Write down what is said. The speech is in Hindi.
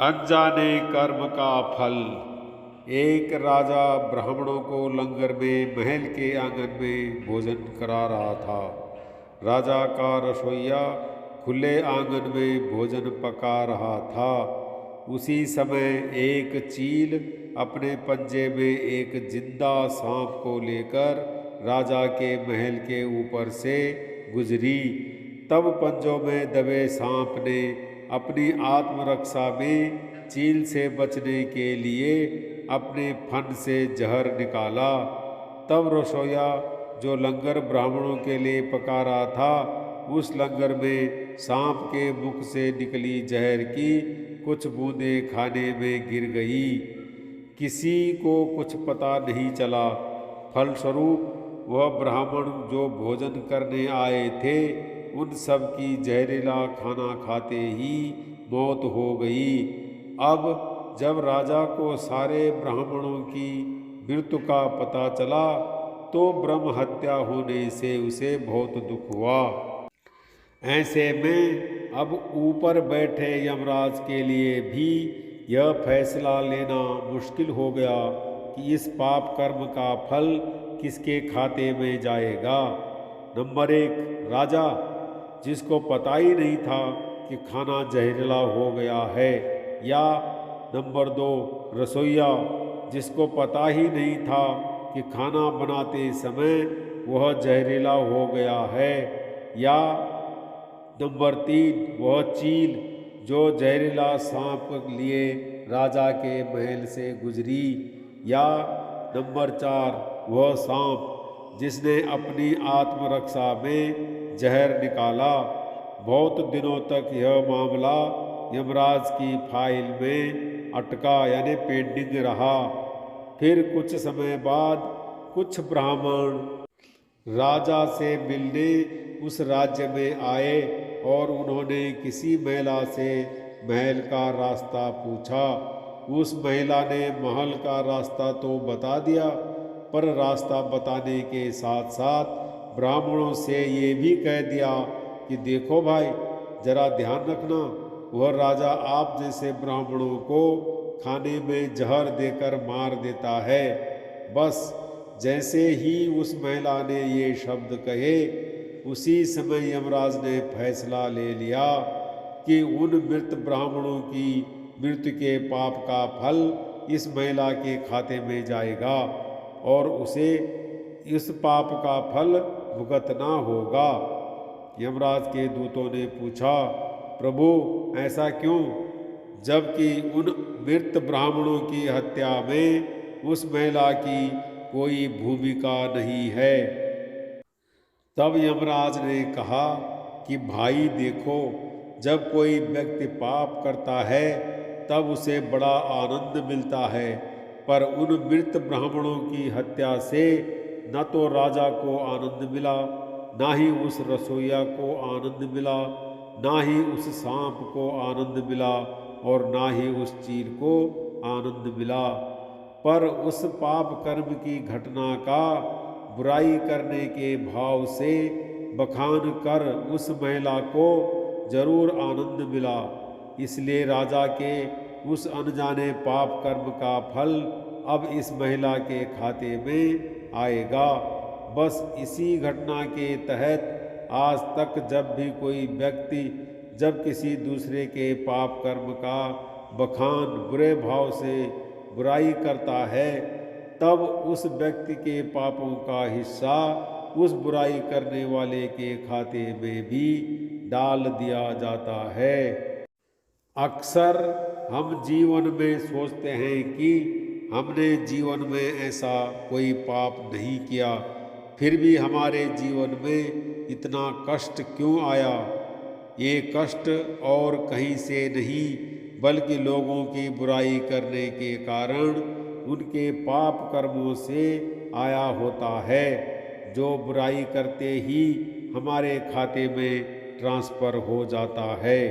अनजाने कर्म का फल। एक राजा ब्राह्मणों को लंगर में महल के आंगन में भोजन करा रहा था। राजा का रसोइया खुले आंगन में भोजन पका रहा था। उसी समय एक चील अपने पंजे में एक जिंदा सांप को लेकर राजा के महल के ऊपर से गुजरी। तब पंजों में दबे सांप ने अपनी आत्मरक्षा में चील से बचने के लिए अपने फन से जहर निकाला। तब रसोइया जो लंगर ब्राह्मणों के लिए पका रहा था, उस लंगर में सांप के मुख से निकली जहर की कुछ बूंदें खाने में गिर गई। किसी को कुछ पता नहीं चला। फलस्वरूप वह ब्राह्मण जो भोजन करने आए थे, उन सब की जहरीला खाना खाते ही मौत हो गई। अब जब राजा को सारे ब्राह्मणों की मृत्यु का पता चला, तो ब्रह्म हत्या होने से उसे बहुत दुख हुआ। ऐसे में अब ऊपर बैठे यमराज के लिए भी यह फैसला लेना मुश्किल हो गया कि इस पाप कर्म का फल किसके खाते में जाएगा। नंबर 1 राजा, जिसको पता ही नहीं था कि खाना जहरीला हो गया है, या नंबर 2 रसोइया, जिसको पता ही नहीं था कि खाना बनाते समय वह जहरीला हो गया है, या नंबर 3 वह चील जो जहरीला सांप लिए राजा के महल से गुजरी, या नंबर 4 वह सांप जिसने अपनी आत्मरक्षा में जहर निकाला। बहुत दिनों तक यह मामला यमराज की फाइल में अटका, यानी पेंडिंग रहा। फिर कुछ समय बाद कुछ ब्राह्मण राजा से मिलने उस राज्य में आए और उन्होंने किसी महिला से महल का रास्ता पूछा। उस महिला ने महल का रास्ता तो बता दिया, पर रास्ता बताने के साथ साथ ब्राह्मणों से ये भी कह दिया कि देखो भाई, जरा ध्यान रखना, वह राजा आप जैसे ब्राह्मणों को खाने में जहर देकर मार देता है। बस जैसे ही उस महिला ने ये शब्द कहे, उसी समय यमराज ने फैसला ले लिया कि उन मृत ब्राह्मणों की मृत्यु के पाप का फल इस महिला के खाते में जाएगा और उसे इस पाप का फल भुगतना होगा। यमराज के दूतों ने पूछा, प्रभु ऐसा क्यों, जबकि उन मृत ब्राह्मणों की हत्या में उस महिला की कोई भूमिका नहीं है। तब यमराज ने कहा कि भाई देखो, जब कोई व्यक्ति पाप करता है तब उसे बड़ा आनंद मिलता है, पर उन मृत ब्राह्मणों की हत्या से न तो राजा को आनंद मिला, ना ही उस रसोइया को आनंद मिला, ना ही उस सांप को आनंद मिला, और ना ही उस चील को आनंद मिला। पर उस पाप कर्म की घटना का बुराई करने के भाव से बखान कर उस महिला को जरूर आनंद मिला। इसलिए राजा के उस अनजाने पाप कर्म का फल अब इस महिला के खाते में आएगा। बस इसी घटना के तहत आज तक जब भी कोई व्यक्ति जब किसी दूसरे के पाप कर्म का बखान बुरे भाव से बुराई करता है, तब उस व्यक्ति के पापों का हिस्सा उस बुराई करने वाले के खाते में भी डाल दिया जाता है। अक्सर हम जीवन में सोचते हैं कि हमने जीवन में ऐसा कोई पाप नहीं किया, फिर भी हमारे जीवन में इतना कष्ट क्यों आया। ये कष्ट और कहीं से नहीं, बल्कि लोगों की बुराई करने के कारण उनके पाप कर्मों से आया होता है, जो बुराई करते ही हमारे खाते में ट्रांसफ़र हो जाता है।